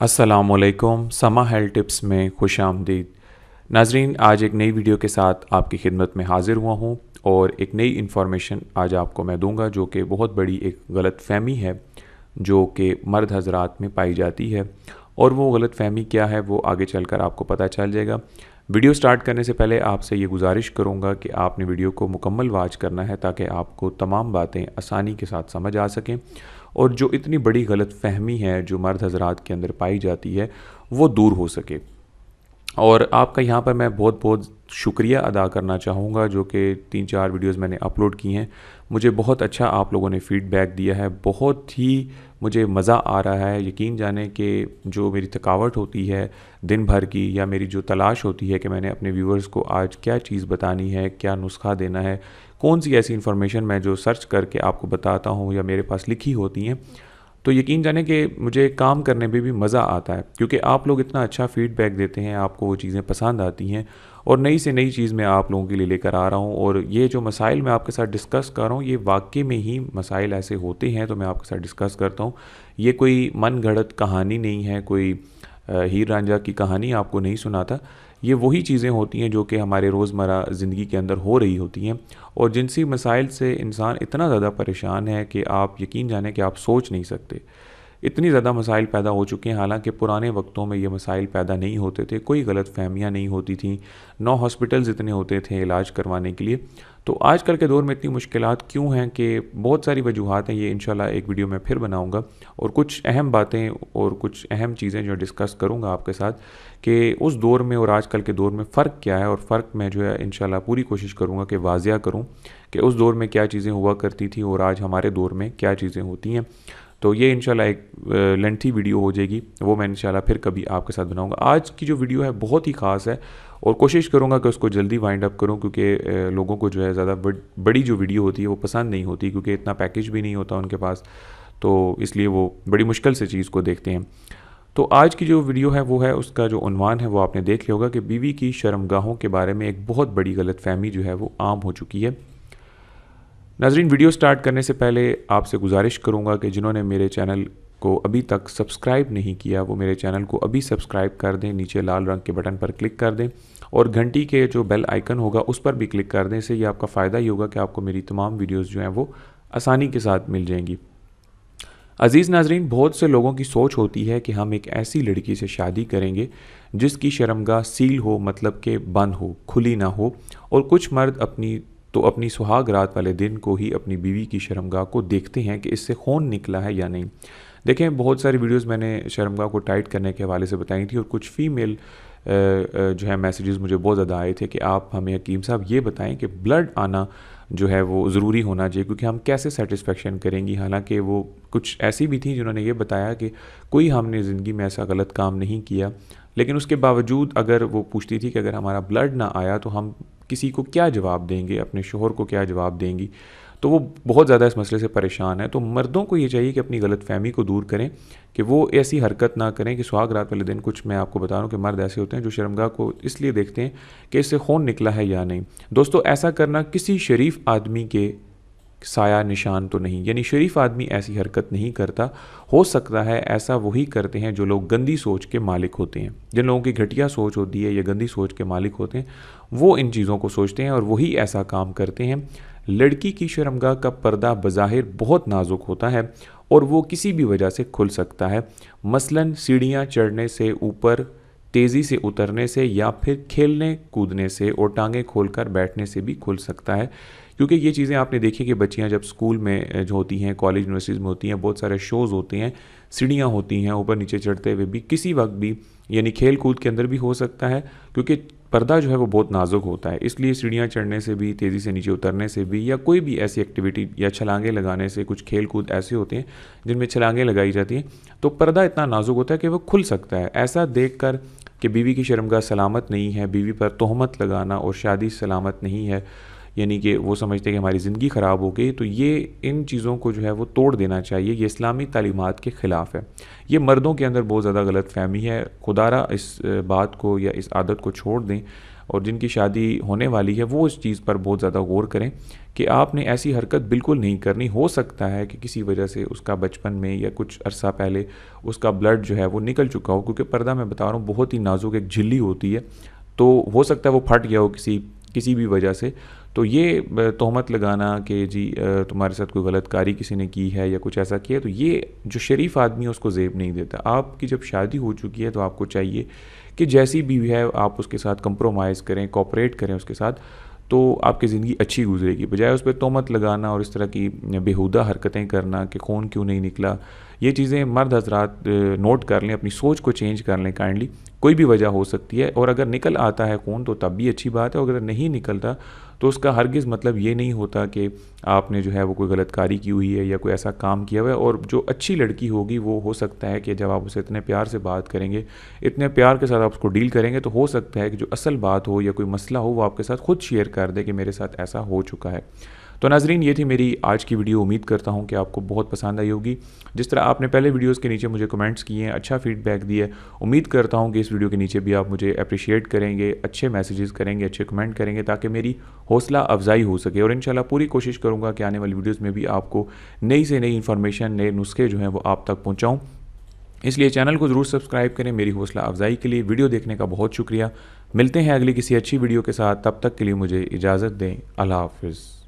अस्सलामुअलैकुम समा health tips में खुश आमदीद। नाजरीन, आज एक नई वीडियो के साथ आपकी खिदमत में हाज़िर हुआ हूँ और एक नई इन्फॉर्मेशन आज आपको मैं दूंगा जो कि बहुत बड़ी एक गलत फ़हमी है जो कि मर्द हजरात में पाई जाती है। और वो गलत फ़हमी क्या है वो आगे चलकर आपको पता चल जाएगा। वीडियो स्टार्ट करने से पहले आपसे ये गुजारिश करूँगा कि आपने वीडियो को मुकम्मल वॉच करना है ताकि आपको तमाम बातें आसानी के साथ समझ आ सकें और जो इतनी बड़ी गलत फ़हमी है जो मर्द हजरात के अंदर पाई जाती है वो दूर हो सके। और आपका यहाँ पर मैं बहुत बहुत शुक्रिया अदा करना चाहूँगा जो कि 3-4 वीडियोस मैंने अपलोड की हैं। मुझे बहुत अच्छा आप लोगों ने फ़ीडबैक दिया है, बहुत ही मुझे मज़ा आ रहा है। यकीन जाने कि जो मेरी थकावट होती है दिन भर की या मेरी जो तलाश होती है कि मैंने अपने व्यूअर्स को आज क्या चीज़ बतानी है, क्या नुस्खा देना है, कौन सी ऐसी इन्फॉर्मेशन मैं जो सर्च करके आपको बताता हूँ या मेरे पास लिखी होती हैं, तो यकीन जाने कि मुझे काम करने में भी मज़ा आता है क्योंकि आप लोग इतना अच्छा फ़ीडबैक देते हैं, आपको वो चीज़ें पसंद आती हैं और नई से नई चीज़ मैं आप लोगों के लिए लेकर आ रहा हूँ। और ये जो मसाइल मैं आपके साथ डिस्कस कर रहा हूँ ये वाकई में ही मसाइल ऐसे होते हैं तो मैं आपके साथ डिस्कस करता हूँ। ये कोई मन गढ़ंत कहानी नहीं है, कोई हीर रांझा की कहानी आपको नहीं सुनाता। ये वही चीज़ें होती हैं जो कि हमारे रोज़मर्रा ज़िंदगी के अंदर हो रही होती हैं और जिनसी मसाइल से इंसान इतना ज़्यादा परेशान है कि आप यकीन जाने कि आप सोच नहीं सकते। इतनी ज़्यादा मसाइल पैदा हो चुके हैं, हालांकि पुराने वक्तों में ये मसाइल पैदा नहीं होते थे, कोई गलत फहमियाँ नहीं होती थी, 9 हॉस्पिटल्स इतने होते थे इलाज करवाने के लिए। तो आजकल के दौर में इतनी मुश्किलात क्यों हैं कि बहुत सारी वजूहात हैं। ये इंशाल्लाह एक वीडियो में फिर बनाऊंगा और कुछ अहम बातें और कुछ अहम चीज़ें जो डिस्कस करूंगा आपके साथ कि उस दौर में और आजकल के दौर में फ़र्क क्या है। और फ़र्क मैं जो है इंशाल्लाह पूरी कोशिश करूंगा कि वाजिया करूं कि उस दौर में क्या चीज़ें हुआ करती थी और आज हमारे दौर में क्या चीज़ें होती हैं। तो ये इंशाल्लाह एक लेंथी वीडियो हो जाएगी, वो मैं इंशाल्लाह फिर कभी आपके साथ बनाऊंगा। आज की जो वीडियो है बहुत ही ख़ास है और कोशिश करूंगा कि उसको जल्दी वाइंड अप करूं क्योंकि लोगों को जो है ज़्यादा बड़ी जो वीडियो होती है वो पसंद नहीं होती क्योंकि इतना पैकेज भी नहीं होता उनके पास, तो इसलिए वो बड़ी मुश्किल से चीज़ को देखते हैं। तो आज की जो वीडियो है वो है, उसका जो उन्वान है वो आपने देख लिया होगा कि बीवी की शर्मगाहों के बारे में एक बहुत बड़ी गलतफहमी जो है वो आम हो चुकी है। नाजरीन, वीडियो स्टार्ट करने से पहले आपसे गुजारिश करूंगा कि जिन्होंने मेरे चैनल को अभी तक सब्सक्राइब नहीं किया वो मेरे चैनल को अभी सब्सक्राइब कर दें, नीचे लाल रंग के बटन पर क्लिक कर दें और घंटी के जो बेल आइकन होगा उस पर भी क्लिक कर दें। इससे ये आपका फ़ायदा ही होगा कि आपको मेरी तमाम वीडियोज़ जो हैं वो आसानी के साथ मिल जाएंगी। अज़ीज़ नाजरीन, बहुत से लोगों की सोच होती है कि हम एक ऐसी लड़की से शादी करेंगे जिसकी शर्मगाह सील हो, मतलब कि बंद हो, खुली ना हो। और कुछ मर्द अपनी सुहाग रात वाले दिन को ही अपनी बीवी की शर्मगाह को देखते हैं कि इससे खून निकला है या नहीं। देखें, बहुत सारी वीडियोस मैंने शर्मगाह को टाइट करने के हवाले से बताई थी और कुछ फ़ीमेल जो है मैसेजेस मुझे बहुत ज़्यादा आए थे कि आप हमें हकीम साहब ये बताएं कि ब्लड आना जो है वो ज़रूरी होना चाहिए क्योंकि हम कैसे सेटिस्फेक्शन करेंगी। हालांकि वो कुछ ऐसी भी थी जिन्होंने ये बताया कि कोई हमने ज़िंदगी में ऐसा गलत काम नहीं किया, लेकिन उसके बावजूद अगर वो पूछती थी कि अगर हमारा ब्लड ना आया तो हम किसी को क्या जवाब देंगे, अपने शोहर को क्या जवाब देंगी। तो वो बहुत ज़्यादा इस मसले से परेशान है। तो मर्दों को ये चाहिए कि अपनी गलतफहमी को दूर करें, कि वो ऐसी हरकत ना करें कि सुहाग रात वाले दिन, कुछ मैं आपको बता रहा हूँ कि मर्द ऐसे होते हैं जो शर्मगाह को इसलिए देखते हैं कि इससे खून निकला है या नहीं। दोस्तों, ऐसा करना किसी शरीफ आदमी के साया निशान तो नहीं, यानी शरीफ आदमी ऐसी हरकत नहीं करता। हो सकता है ऐसा वही करते हैं जो लोग गंदी सोच के मालिक होते हैं। जिन लोगों की घटिया सोच होती है या गंदी सोच के मालिक होते हैं वो इन चीज़ों को सोचते हैं और वही ऐसा काम करते हैं। लड़की की शर्मगाह का पर्दा बज़ाहिर बहुत नाजुक होता है और वो किसी भी वजह से खुल सकता है, मसलन सीढ़ियाँ चढ़ने से, ऊपर तेज़ी से उतरने से या फिर खेलने कूदने से और टांगें खोलकर बैठने से भी खुल सकता है। क्योंकि ये चीज़ें आपने देखी कि बच्चियां जब स्कूल में जो होती हैं, कॉलेज यूनिवर्सिटीज़ में होती हैं, बहुत सारे शोज़ होते हैं, सीढ़ियाँ होती हैं, ऊपर नीचे चढ़ते हुए भी किसी वक्त भी, यानी खेल कूद के अंदर भी हो सकता है क्योंकि पर्दा जो है वो बहुत नाजुक होता है। इसलिए सीढ़ियाँ चढ़ने से भी, तेज़ी से नीचे उतरने से भी, या कोई भी ऐसी एक्टिविटी या छलांगे लगाने से, कुछ खेल कूद ऐसे होते हैं जिनमें छलांगे लगाई जाती हैं, तो पर्दा इतना नाजुक होता है कि वो खुल सकता है। ऐसा देख कर कि बीवी की शर्मगाह सलामत नहीं है, बीवी पर तोहमत लगाना और शादी सलामत नहीं है, यानी कि वो समझते हैं कि हमारी ज़िंदगी ख़राब हो गई, तो ये इन चीज़ों को जो है वो तोड़ देना चाहिए। ये इस्लामी तालीमात के ख़िलाफ़ है। ये मर्दों के अंदर बहुत ज़्यादा गलत फ़हमी है। खुदारा इस बात को या इस आदत को छोड़ दें। और जिनकी शादी होने वाली है वो इस चीज़ पर बहुत ज़्यादा गौर करें कि आपने ऐसी हरकत बिल्कुल नहीं करनी। हो सकता है कि किसी वजह से उसका बचपन में या कुछ अरसा पहले उसका ब्लड जो है वो निकल चुका हो, क्योंकि पर्दा मैं बता रहा हूँ बहुत ही नाजुक एक झिल्ली होती है, तो हो सकता है वो फट गया हो किसी किसी भी वजह से। तो ये तोहमत लगाना कि जी तुम्हारे साथ कोई गलत कारी किसी ने की है या कुछ ऐसा किया, तो ये जो शरीफ आदमी है उसको ज़ेब नहीं देता। आपकी जब शादी हो चुकी है तो आपको चाहिए कि जैसी भी है आप उसके साथ कंप्रोमाइज़ करें, कोऑपरेट करें उसके साथ, तो आपकी ज़िंदगी अच्छी गुजरेगी। बजाय उस पर तोहमत लगाना और इस तरह की बेहुदा हरकतें करना कि खून क्यों नहीं निकला, ये चीज़ें मर्द हजरात नोट कर लें, अपनी सोच को चेंज कर लें काइंडली। कोई भी वजह हो सकती है, और अगर निकल आता है खून तो तब भी अच्छी बात है, और अगर नहीं निकलता तो उसका हरगिज़ मतलब ये नहीं होता कि आपने जो है वो कोई गलतकारी की हुई है या कोई ऐसा काम किया हुआ है। और जो अच्छी लड़की होगी वो हो सकता है कि जब आप उसे इतने प्यार से बात करेंगे, इतने प्यार के साथ आप उसको डील करेंगे, तो हो सकता है कि जो असल बात हो या कोई मसला हो वो आपके साथ खुद शेयर कर दे कि मेरे साथ ऐसा हो चुका है। तो नाजरीन, ये थी मेरी आज की वीडियो। उम्मीद करता हूँ कि आपको बहुत पसंद आई होगी। जिस तरह आपने पहले वीडियोस के नीचे मुझे कमेंट्स किए हैं, अच्छा फीडबैक दिया है, उम्मीद करता हूँ कि इस वीडियो के नीचे भी आप मुझे अप्रिशिएट करेंगे, अच्छे मैसेजेस करेंगे, अच्छे कमेंट करेंगे, ताकि मेरी हौसला अफजाई हो सके। और इंशाल्लाह पूरी कोशिश करूँगा कि आने वाली वीडियोज़ में भी आपको नई से नई इन्फॉर्मेशन, नए नुस्खे जो हैं वो आप तक पहुँचाऊँ। इसलिए चैनल को ज़रूर सब्सक्राइब करें। मेरी हौसला अफजाई के लिए वीडियो देखने का बहुत शुक्रिया। मिलते हैं अगली किसी अच्छी वीडियो के साथ, तब तक के लिए मुझे इजाज़त दें। अल्लाह हाफ़िज़।